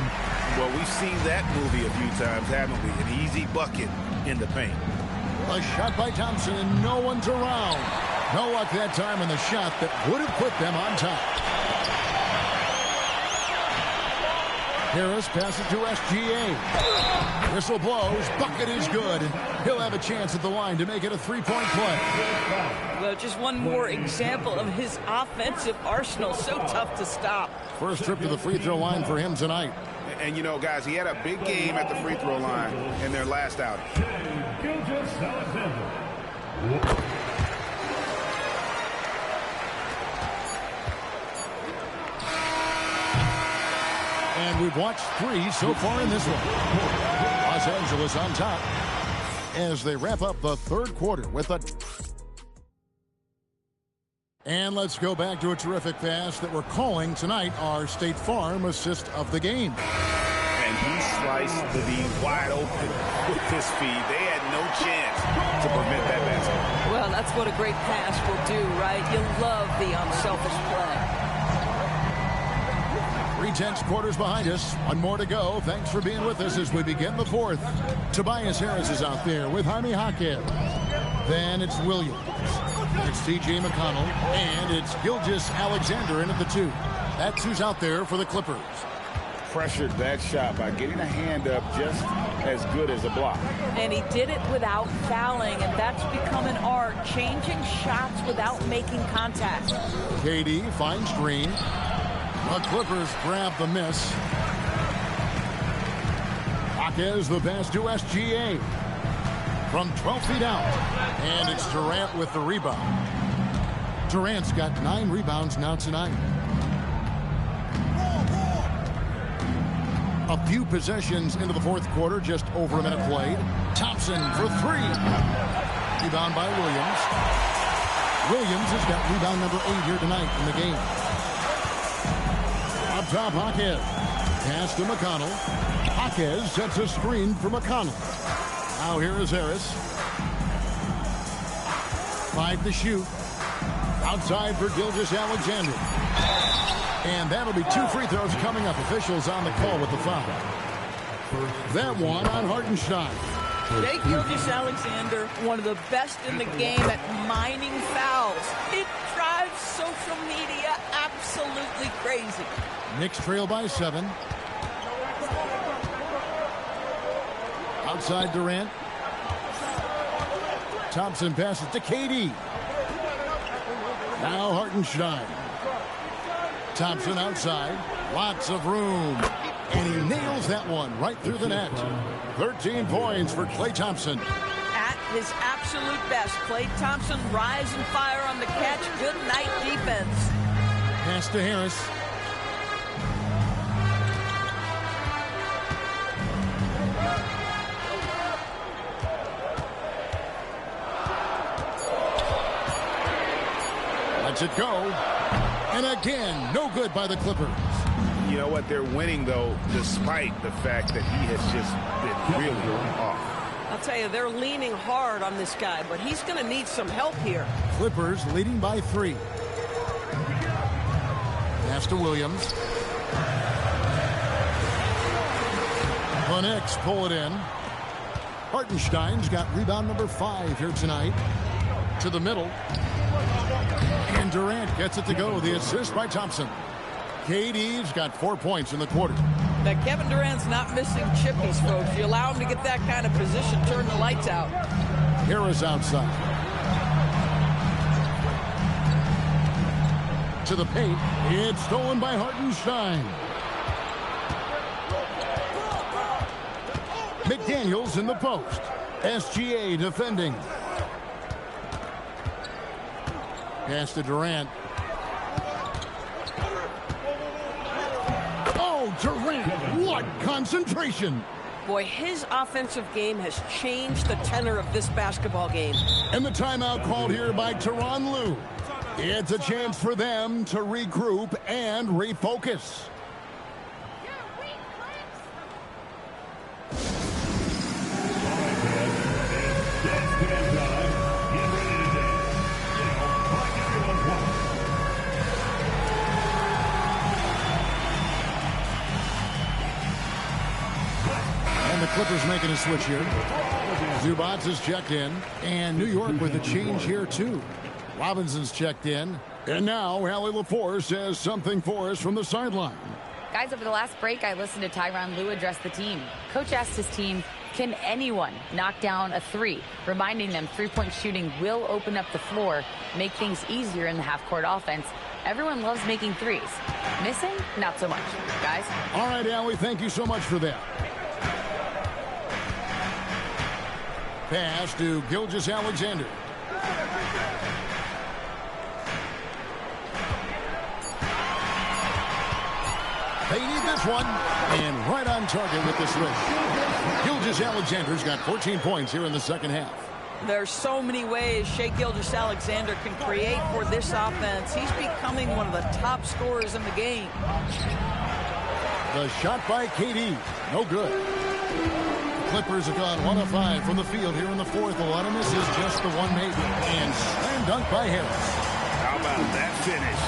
Well, we've seen that movie a few times, haven't we? An easy bucket in the paint. A shot by Thompson, and no one's around. No luck that time in the shot that would have put them on top. Harris passes to SGA. Whistle blows. Bucket is good. He'll have a chance at the line to make it a three-point play. Well, just one more example of his offensive arsenal. So tough to stop. First trip to the free throw line for him tonight. And, you know, guys, he had a big game at the free throw line in their last outing. And we've watched 3 so far in this one. Los Angeles on top as they wrap up the third quarter with a... And let's go back to a terrific pass that we're calling tonight our State Farm assist of the game. And he sliced the D wide open with his speed. They had no chance to prevent that basket. Well, that's what a great pass will do, right? You love the unselfish play. 3/10 quarters behind us. One more to go. Thanks for being with us as we begin the fourth. Tobias Harris is out there with Jaime Jaquez. Then it's Williams. It's T.J. McConnell. And it's Gilgeous-Alexander in at the 2. That's who's out there for the Clippers. Pressured that shot by getting a hand up just as good as a block. And he did it without fouling, and that's become an art. Changing shots without making contact. KD finds Green. The Clippers grab the miss. Jaquez the pass to SGA. From 12 feet out. And it's Durant with the rebound. Durant's got 9 rebounds now tonight. A few possessions into the fourth quarter, just over a minute played. Thompson for 3. Rebound by Williams. Williams has got rebound number 8 here tonight in the game. Up top, Jaquez. Pass to McConnell. Jaquez sets a screen for McConnell. Now here is Harris. 5 to shoot. Outside for Gilgeous-Alexander. And that'll be 2 free throws coming up. Officials on the call with the foul. That one on Hartenstein. Jake Gilgeous-Alexander, one of the best in the game at mining fouls. It drives social media absolutely crazy. Knicks trail by 7. Outside Durant. Thompson passes to KD. Now Hartenstein. Thompson outside. Lots of room. And he nails that one right through the net. 13 points for Klay Thompson. At his absolute best, Klay Thompson rise and fire on the catch. Good night defense. Pass to Harris. Lets it go. And again, no good by the Clippers. You know what? They're winning, though, despite the fact that he has just been really off. I'll tell you, they're leaning hard on this guy, but he's going to need some help here. Clippers leading by 3. Pass to Williams. The Knicks pull it in. Hartenstein's got rebound number 5 here tonight. To the middle. And Durant gets it to go. The assist by Thompson. KD's got 4 points in the quarter. Now, Kevin Durant's not missing chippies, folks. You allow him to get that kind of position, turn the lights out. Harris outside. To the paint. It's stolen by Hartenstein. McDaniels in the post. SGA defending. Pass to Durant. Oh, Durant, what Concentration. Boy, his offensive game has changed the tenor of this basketball game. And the timeout called here by Tyronn Lue. It's a chance for them to regroup and refocus. And the Clippers making a switch here. Zubac is checked in, and New York with a change here too. Robinson's checked in, and now Allie LaForce says something for us from the sideline. Guys, over the last break, I listened to Tyronn Lue address the team. Coach asked his team, can anyone knock down a three? Reminding them three-point shooting will open up the floor, make things easier in the half-court offense. Everyone loves making threes. Missing? Not so much. Guys? All right, Allie, thank you so much for that. Pass to Gilgeous-Alexander. They need this one, and right on target with the switch. Gilgeous-Alexander's got 14 points here in the second half. There's so many ways Shai Gilgeous-Alexander can create for this offense. He's becoming one of the top scorers in the game. The shot by KD, no good. Clippers have gone 1 of 5 from the field here in the fourth. A lot of misses, just the one made. And slam dunk by Harris. How about that finish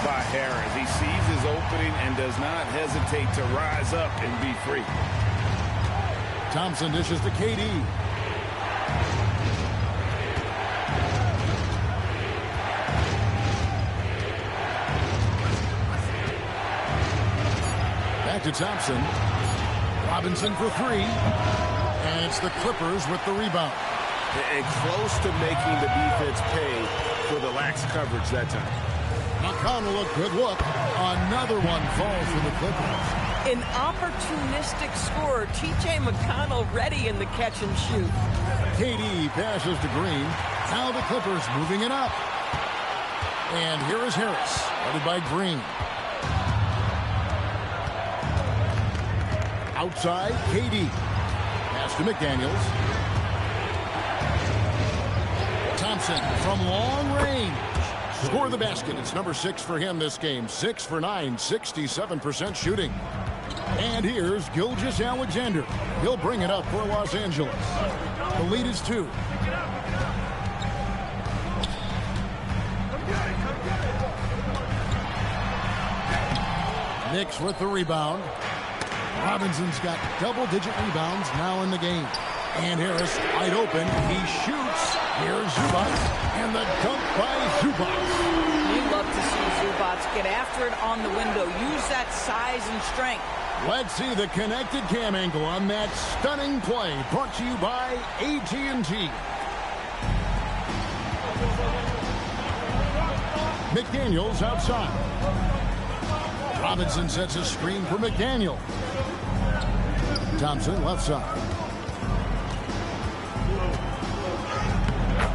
by Harris? He sees his opening and does not hesitate to rise up and be free. Thompson dishes to KD. Back to Thompson. Robinson for three. And it's the Clippers with the rebound. And close to making the defense pay for the lax coverage that time. McConnell, a good look. Another one falls for the Clippers. An opportunistic scorer. T.J. McConnell ready in the catch and shoot. KD passes to Green. Now the Clippers moving it up. And here is Harris, headed by Green. Outside, KD. Pass to McDaniels. Thompson from long range. Score the basket. It's number 6 for him this game. 6 for 9, 67% shooting. And here's Gilgeous-Alexander. He'll bring it up for Los Angeles. The lead is 2. Knicks with the rebound. Robinson's got double-digit rebounds now in the game. And Harris wide open. He shoots. Here's Zubac. And the dunk by Zubac. You'd love to see Zubac get after it on the window. Use that size and strength. Let's see the connected cam angle on that stunning play. Brought to you by AT&T. McDaniels outside. Robinson sets a screen for McDaniel. Thompson left side.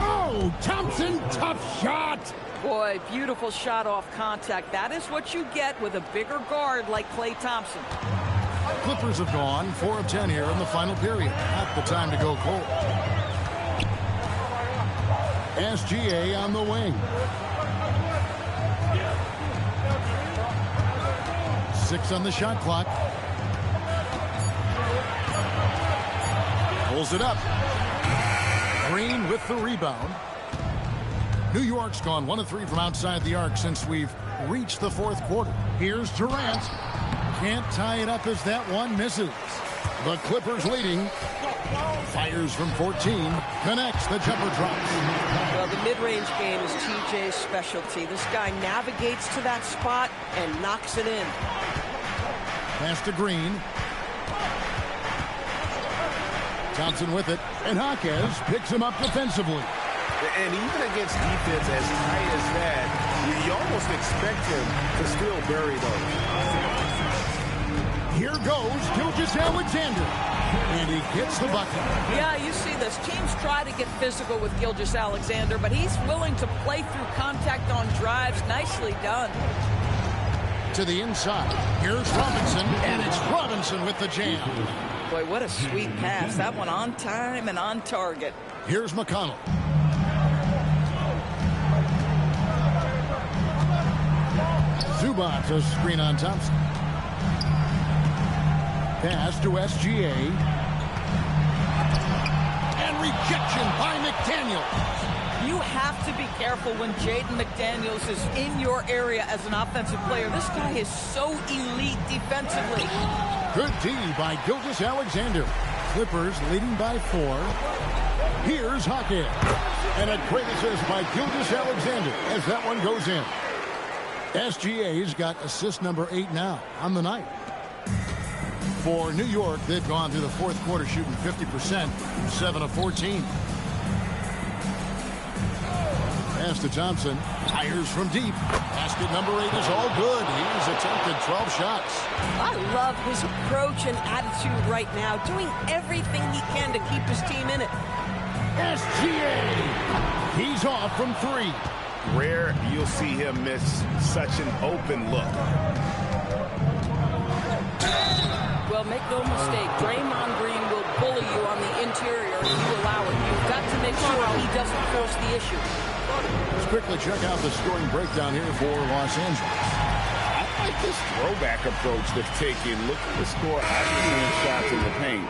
Oh, Thompson, tough shot. Boy, beautiful shot off contact. That is what you get with a bigger guard like Klay Thompson. Clippers have gone 4 of 10 here in the final period. Not the time to go cold. SGA on the wing. 6 on the shot clock. Pulls it up. Green with the rebound. New York's gone 1 of 3 from outside the arc since we've reached the fourth quarter. Here's Durant. Can't tie it up as that one misses. The Clippers leading. Fires from 14. Connects. The jumper drops. Well, the mid-range game is TJ's specialty. This guy navigates to that spot and knocks it in. Pass to Green. Johnson with it. And Jaquez picks him up defensively. And even against defense as tight as that, you almost expect him to still bury those. Here goes Gilgeous-Alexander. And he gets the bucket. Yeah, you see this. Teams try to get physical with Gilgeous-Alexander, but he's willing to play through contact on drives. Nicely done. To the inside. Here's Robinson, and it's Robinson with the jam. Boy, what a sweet pass. That one on time and on target. Here's McConnell. Zubac, a screen on Thompson. Pass to SGA. And rejection by McDaniels. You have to be careful when Jaden McDaniels is in your area as an offensive player. This guy is so elite defensively. Good D by Gilgeous-Alexander. Clippers leading by 4. Here's Hackett. And a great assist by Gilgeous-Alexander as that one goes in. SGA's got assist number 8 now on the night. For New York, they've gone through the fourth quarter shooting 50%, 7 of 14. Pass to Thompson. Fires from deep. Basket number 8 is all good. He's attempted 12 shots. I love his approach and attitude right now, doing everything he can to keep his team in it. SGA. He's off from 3. Rare you'll see him miss such an open look. Well, make no mistake, Draymond Green will bully you on the interior if you allow it. You've got to make sure he doesn't force the issue. Let's quickly check out the scoring breakdown here for Los Angeles. I like this throwback approach they've taken. Look at the score after shots in the paint.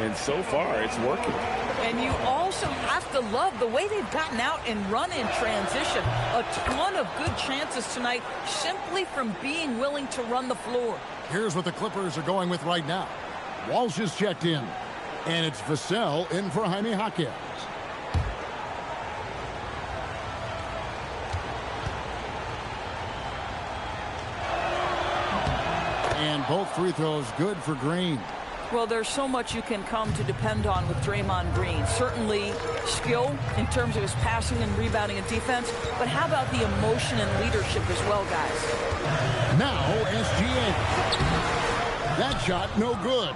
And so far, it's working. And you also have to love the way they've gotten out and run in transition. A ton of good chances tonight simply from being willing to run the floor. Here's what the Clippers are going with right now. Walsh is checked in. And it's Vassell in for Jaime Jaquez. And both free throws good for Green. Well, there's so much you can come to depend on with Draymond Green. Certainly skill in terms of his passing and rebounding and defense. But how about the emotion and leadership as well, guys? Now SGA. That shot no good.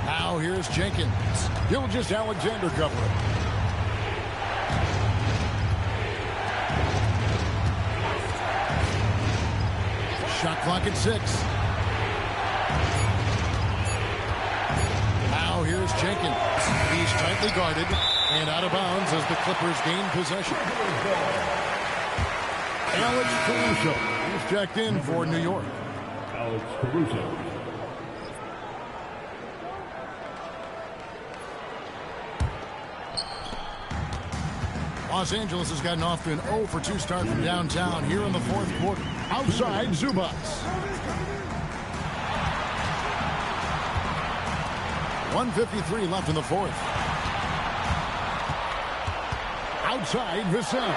Now here's Jenkins. Gilgeous-Alexander covering. Shot clock at 6. Now here's Jenkins. He's tightly guarded and out of bounds as the Clippers gain possession. Alex Caruso is checked in for New York. Alex Caruso. Los Angeles has gotten off to an 0 for 2 start from downtown here in the fourth quarter. Outside, Zubac. .153 left in the fourth. Outside, Vassell.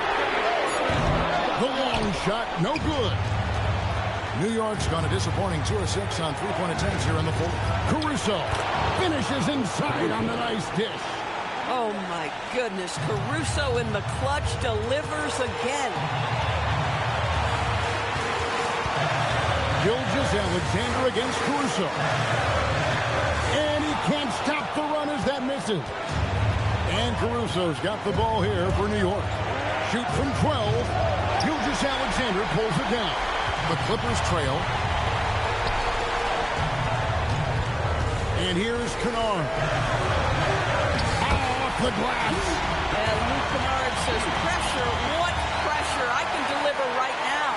The long shot, no good. New York's gone a disappointing 2 of 6 on three-point attempts here in the fourth. Caruso finishes inside on the nice dish. Oh, my goodness. Caruso in the clutch delivers again. Gilgeous-Alexander against Caruso. And he can't stop the run as that misses. And Caruso's got the ball here for New York. Shoot from 12. Gilgeous-Alexander pulls it down. The Clippers trail. And here's Kennard. The glass. And Luke Kennard says, pressure, what pressure? I can deliver right now.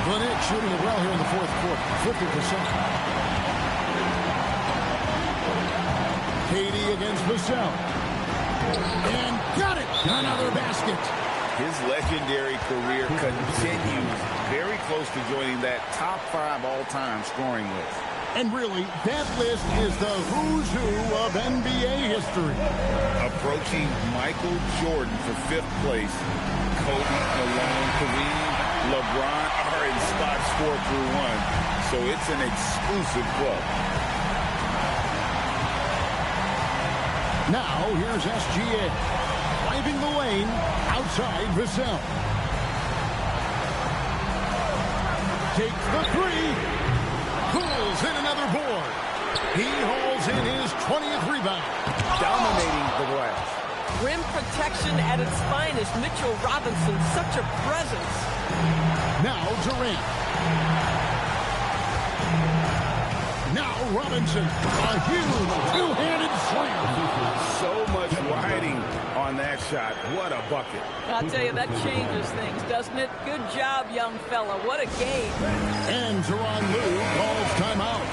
Glennick shooting it well here in the fourth quarter, 50%. Katie against Vassell. And got it. Another basket. His legendary career continues very close to joining that top 5 all-time scoring list. And really, that list is the who's who of NBA history. Approaching Michael Jordan for 5th place. Kobe, Malone, Kareem, LeBron are in spots 4 through 1. So it's an exclusive club. Now, here's SGA. Driving the lane, outside Vassell. Takes the 3. Pulls in another board. He hauls in his 20th rebound. Dominating the glass. Rim protection at its finest. Mitchell Robinson, such a presence. Now Durant. Now Robinson. A huge two-handed slam. So much riding on that shot. What a bucket. I'll tell you, that changes things, doesn't it? Good job, young fella. What a game. And Tyronn Lue calls timeout.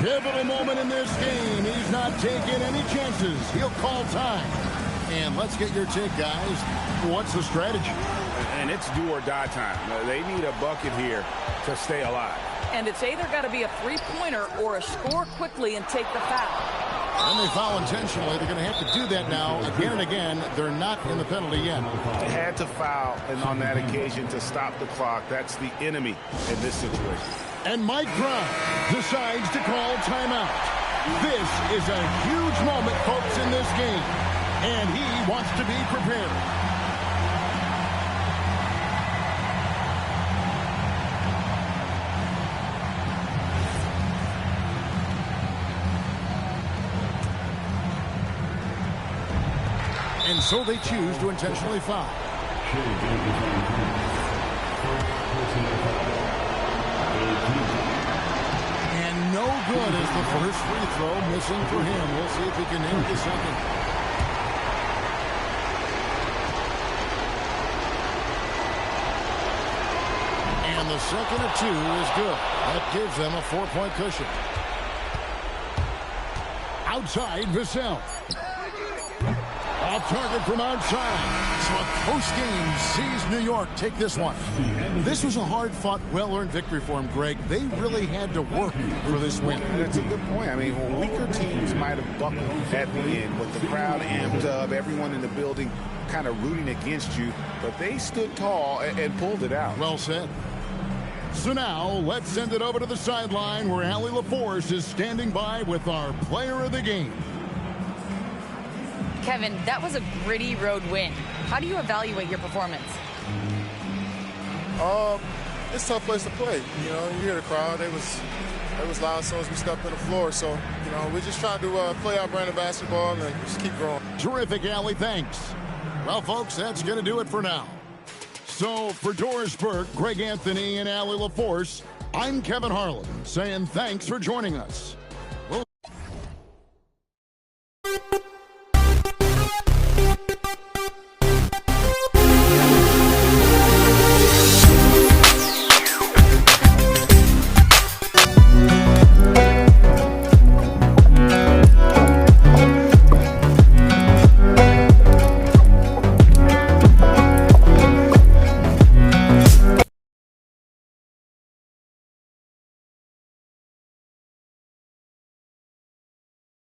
Pivotal moment in this game. He's not taking any chances. He'll call time. And let's get your take, guys. What's the strategy? And it's do or die time. They need a bucket here to stay alive. And it's either got to be a three-pointer or a score quickly and take the foul. And they foul intentionally. They're going to have to do that now again and again. They're not in the penalty yet. They had to foul, and on that occasion to stop the clock. That's the enemy in this situation. And Mike Brown decides to call timeout. This is a huge moment, folks, in this game. And he wants to be prepared. And so they choose to intentionally foul. And no good is the first free throw missing for him. We'll see if he can hit the second. And the second of two is good. That gives them a 4-point cushion. Outside, Vassell. Off target from outside. So a close game sees New York take this one. This was a hard-fought, well-earned victory for them, Greg. They really had to work for this win. That's a good point. I mean, weaker teams might have buckled at the end, with the crowd amped up, everyone in the building kind of rooting against you, but they stood tall and pulled it out. Well said. So now, let's send it over to the sideline where Allie LaForce is standing by with our player of the game. Kevin, that was a gritty road win. How do you evaluate your performance? It's a tough place to play. You know, you hear the crowd. They was loud as soon as we stepped on the floor. So, you know, we're just trying to play our brand of basketball and just keep growing. Terrific, Allie. Thanks. Well, folks, that's going to do it for now. So, for Doris Burke, Greg Anthony, and Allie LaForce, I'm Kevin Harlan saying thanks for joining us.